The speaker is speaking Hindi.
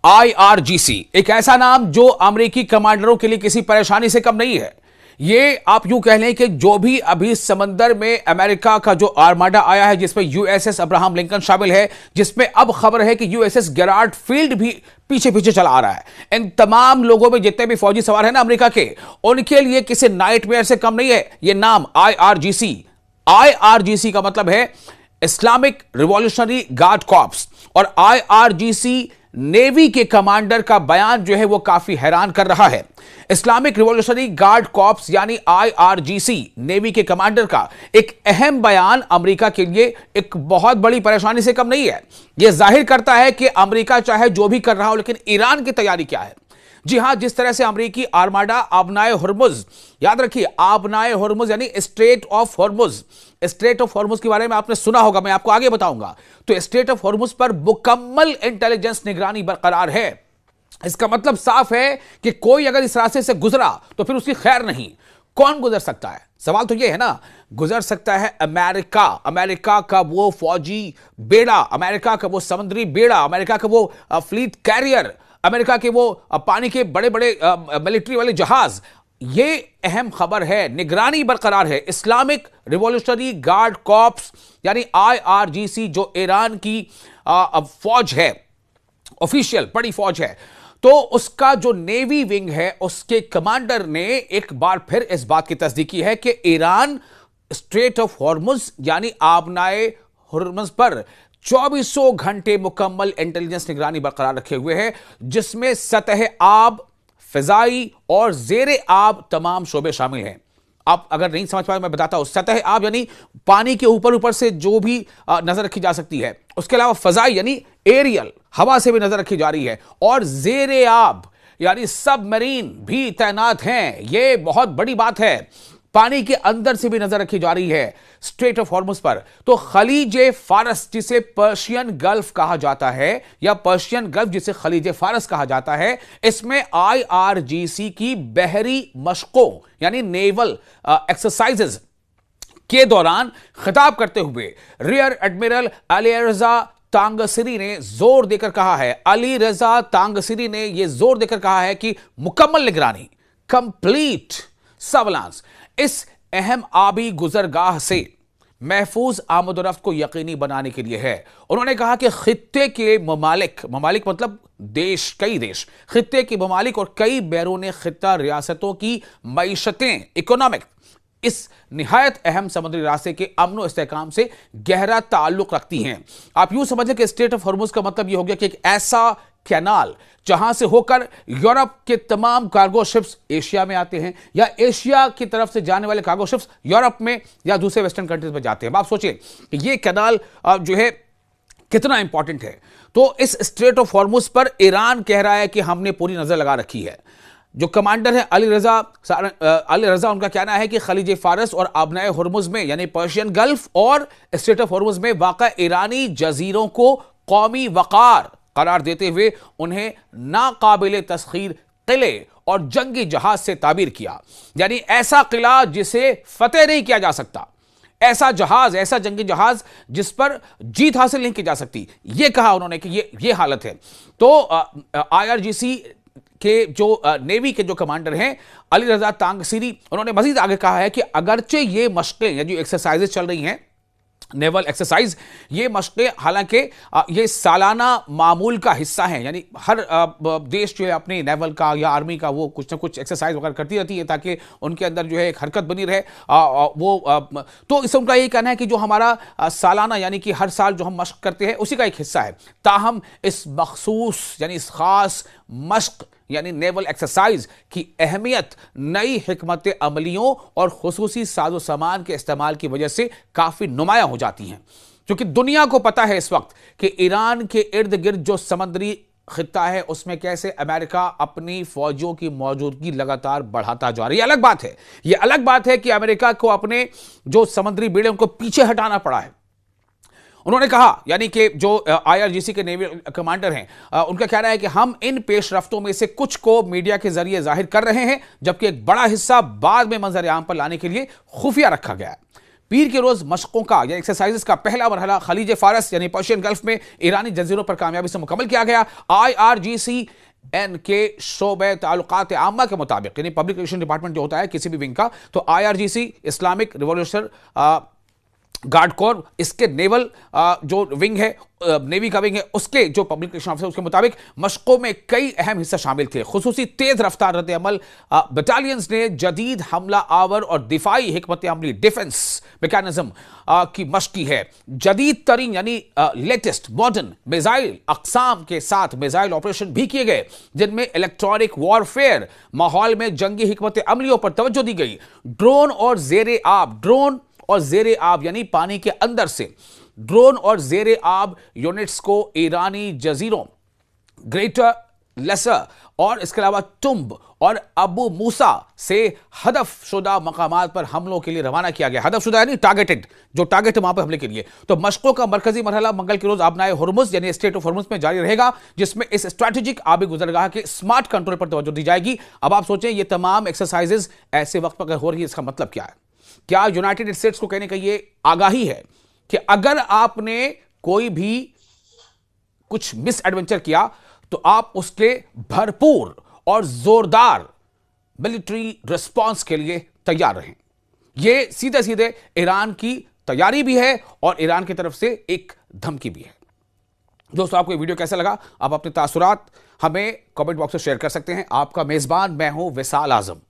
IRGC एक ऐसा नाम जो अमेरिकी कमांडरों के लिए किसी परेशानी से कम नहीं है। ये आप यूं कह लें कि जो भी अभी समंदर में अमेरिका का जो आर्माडा आया है, जिसमें USS अब्राहम लिंकन शामिल है, जिसमें अब खबर है कि USS गेरार्ड फील्ड भी पीछे पीछे चला आ रहा है। इन तमाम लोगों में जितने भी फौजी सवार हैं ना अमेरिका के, उनके लिए किसी नाइटमेयर से कम नहीं है ये नाम IRGC। IRGC का मतलब है इस्लामिक रिवॉल्यूशनरी गार्ड कॉर्प्स, और IRGC नेवी के कमांडर का बयान जो है वो काफी हैरान कर रहा है। इस्लामिक रिवॉल्यूशनरी गार्ड कॉर्प्स यानी IRGC नेवी के कमांडर का एक अहम बयान अमेरिका के लिए एक बहुत बड़ी परेशानी से कम नहीं है। यह जाहिर करता है कि अमेरिका चाहे जो भी कर रहा हो, लेकिन ईरान की तैयारी क्या है। जी हां, जिस तरह से अमेरिकी आर्माडा आबनाए हुर्मुज, याद रखिए आबनाए हुर्मुज यानी स्ट्रेट ऑफ हुर्मुज, स्ट्रेट ऑफ हुर्मुज के बारे में आपने सुना होगा, मैं आपको आगे बताऊंगा। तो स्ट्रेट ऑफ हुर्मुज पर मुकम्मल इंटेलिजेंस निगरानी बरकरार है। इसका मतलब साफ है कि कोई अगर इस रास्ते से गुजरा तो फिर उसकी खैर नहीं। कौन गुजर सकता है? सवाल तो यह है ना। गुजर सकता है अमेरिका, अमेरिका का वो फौजी बेड़ा, अमेरिका का वो समुद्री बेड़ा, अमेरिका का वो फ्लीट कैरियर, अमेरिका के वो पानी के बड़े बड़े मिलिट्री वाले जहाज। ये अहम खबर है, निगरानी बरकरार है। इस्लामिक रिवॉल्यूशनरी गार्ड कॉर्प्स यानी IRGC जो ईरान की फौज है, ऑफिशियल बड़ी फौज है, तो उसका जो नेवी विंग है उसके कमांडर ने एक बार फिर इस बात की तस्दीक की है कि ईरान स्ट्रेट ऑफ हॉर्मुज यानी आबनाए हुर्मुज पर 2400 घंटे मुकम्मल इंटेलिजेंस निगरानी बरकरार रखे हुए है, जिसमें सतह आब, फिजाई और जेरे आब तमाम शोबे शामिल हैं। आप अगर नहीं समझ पाए मैं बताता हूं। सतह आब यानी पानी के ऊपर ऊपर से जो भी नजर रखी जा सकती है, उसके अलावा फजाई यानी एरियल, हवा से भी नजर रखी जा रही है, और जेरे आब यानी सबमरीन भी तैनात हैं। यह बहुत बड़ी बात है। पानी के अंदर से भी नजर रखी जा रही है स्ट्रेट ऑफ हॉर्मुज पर। तो खलीज फारस जिसे पर्शियन गल्फ कहा जाता है, या पर्शियन गल्फ जिसे खलीज फारस कहा जाता है, इसमें IRGC की बहरी मशकों यानी नेवल एक्सरसाइजेज के दौरान खिताब करते हुए रियर एडमिरल अली रजा तांगसिरी ने जोर देकर कहा है, अली रजा तांगसिरी ने यह जोर देकर कहा है कि मुकम्मल निगरानी, कंप्लीट सर्विलांस इस अहम आबी गुजरगाह से महफूज आमदोरफ्त को यकीनी बनाने के लिए है। उन्होंने कहा कि खित्ते के ममालिक मतलब देश, कई देश, खित्ते के ममालिक और कई बैरून खित्ता रियासतों की मईशतें, इकोनॉमिक इस निहायत अहम समुद्री रास्ते के अमन और इस्तेहकाम से गहरा ताल्लुक रखती हैं। आप यूं समझें कि स्ट्रेट ऑफ हॉर्मुज का मतलब यह हो गया कि एक ऐसा कैनाल जहां से होकर यूरोप के तमाम कार्गो शिप्स एशिया में आते हैं, या एशिया की तरफ से जाने वाले कार्गो शिप्स यूरोप में या दूसरे वेस्टर्न कंट्रीज में जाते हैं। आप सोचिए कि ये कैनाल जो है कितना इंपॉर्टेंट है। तो इस स्ट्रेट ऑफ हॉर्मुज पर ईरान कह रहा है कि हमने पूरी नजर लगा रखी है। जो कमांडर है अली रजा, उनका कहना है कि खलीज फारस और आबनाए हुर्मुज में यानी पर्शियन गल्फ और स्ट्रेट ऑफ हॉर्मुज में वाक़ा ईरानी जजीरों को कौमी वक़ार करार देते हुए उन्हें नाकाबिले तस्खीर किले और जंगी जहाज से ताबीर किया। यानी ऐसा किला जिसे फतेह नहीं किया जा सकता, ऐसा जहाज, ऐसा जंगी जहाज जिस पर जीत हासिल नहीं की जा सकती। यह कहा उन्होंने कि ये हालत है। तो IRGC के जो नेवी के जो कमांडर हैं अली रजा तांगसिरी, उन्होंने मजीद आगे कहा है कि अगरचे ये मशक़ें या जो एक्सरसाइजेज चल रही हैं, नेवल एक्सरसाइज, ये मशक़ें हालांकि ये सालाना मामूल का हिस्सा हैं। यानी हर देश जो है अपनी नेवल का या आर्मी का वो कुछ ना कुछ एक्सरसाइज वगैरह करती रहती है ताकि उनके अंदर जो है एक हरकत बनी रहे। तो इससे उनका यही कहना है कि जो हमारा सालाना यानी कि हर साल जो हम मशक़ करते हैं उसी का एक हिस्सा है। ताहम इस मखसूस यानी इस खास मशक़ यानी नेवल एक्सरसाइज की अहमियत नई हिकमत अमलियों और खुसूसी साजो सामान के इस्तेमाल की वजह से काफ़ी नुमायां हो जाती हैं, क्योंकि दुनिया को पता है इस वक्त कि ईरान के इर्द गिर्द जो समुद्री खित्ता है उसमें कैसे अमेरिका अपनी फौजियों की मौजूदगी लगातार बढ़ाता जा रही है। अलग बात है, यह अलग बात है कि अमेरिका को अपने जो समुद्री बेड़े उनको पीछे हटाना पड़ा है। उन्होंने कहा, यानी कि जो IRGC के नेवी कमांडर हैं, उनका कहना है कि हम इन पेशरफ्तों में से कुछ को मीडिया के जरिए जाहिर कर रहे हैं, जबकि एक बड़ा हिस्सा बाद में मंजर आम पर लाने के लिए खुफिया रखा गया है। पीर के रोज मशकों का या एक्सरसाइजेस का पहला मरहला खलीज फारस यानी पर्शियन गल्फ में ईरानी जजीरों पर कामयाबी से मुकम्मल किया गया। IRGC एन के शोबे ताल्लुकात आमा के मुताबिक, यानी पब्लिक रिलेशन डिपार्टमेंट जो होता है किसी भी विंग का, तो IRGC Islamic revolution guard core, इसके नेवल जो विंग है, नेवी का विंग है, उसके जो पब्लिक रिलेशन ऑफिसर, उसके मुताबिक मशकों में कई अहम हिस्से शामिल थे। खुसूसी तेज रफ्तार रद्द अमल बटालियंस ने जदीद हमला आवर और दिफाई हिकमत अमली डिफेंस मैकेनिज्म की मशक की है। जदीद तरीन यानी लेटेस्ट मॉडर्न मिसाइल अकसाम के साथ मिसाइल ऑपरेशन भी किए गए, जिनमें इलेक्ट्रॉनिक वॉरफेयर माहौल में जंगी हिकमत अमलियों पर तवज्जो दी गई। ड्रोन और जेरे आब यानी पानी के अंदर से ड्रोन और जेरे आब यूनिट्स को ईरानी जजीरों ग्रेटर लेसर और इसके अलावा टुम्ब और अबू मूसा से हदफ शुदा मकामात पर हमलों के लिए रवाना किया गया। हदफ शुदा यानी टारगेटेड, जो टारगेट है वहां पर हमले के लिए। तो मशकों का मरकजी मरहला मंगल के रोज आबनाए हुर्मुज यानी स्टेट ऑफ हुर्मुज में जारी रहेगा, जिसमें इस स्ट्रैटेजिक आबी गुजरगाह के स्मार्ट कंट्रोल पर तवज्जो दी जाएगी। अब आप सोचें, ये तमाम एक्सरसाइजेज ऐसे वक्त पर अगर हो रही है, इसका मतलब क्या है? क्या यूनाइटेड स्टेट्स को कहने का यह आगाही है कि अगर आपने कोई भी कुछ मिस एडवेंचर किया तो आप उसके भरपूर और जोरदार मिलिट्री रिस्पांस के लिए तैयार रहें? यह सीधे सीधे ईरान की तैयारी भी है और ईरान की तरफ से एक धमकी भी है। दोस्तों, आपको ये वीडियो कैसा लगा? आप अपने तासुरात हमें कमेंट बॉक्स में शेयर कर सकते हैं। आपका मेजबान मैं हूं विशाल आजम।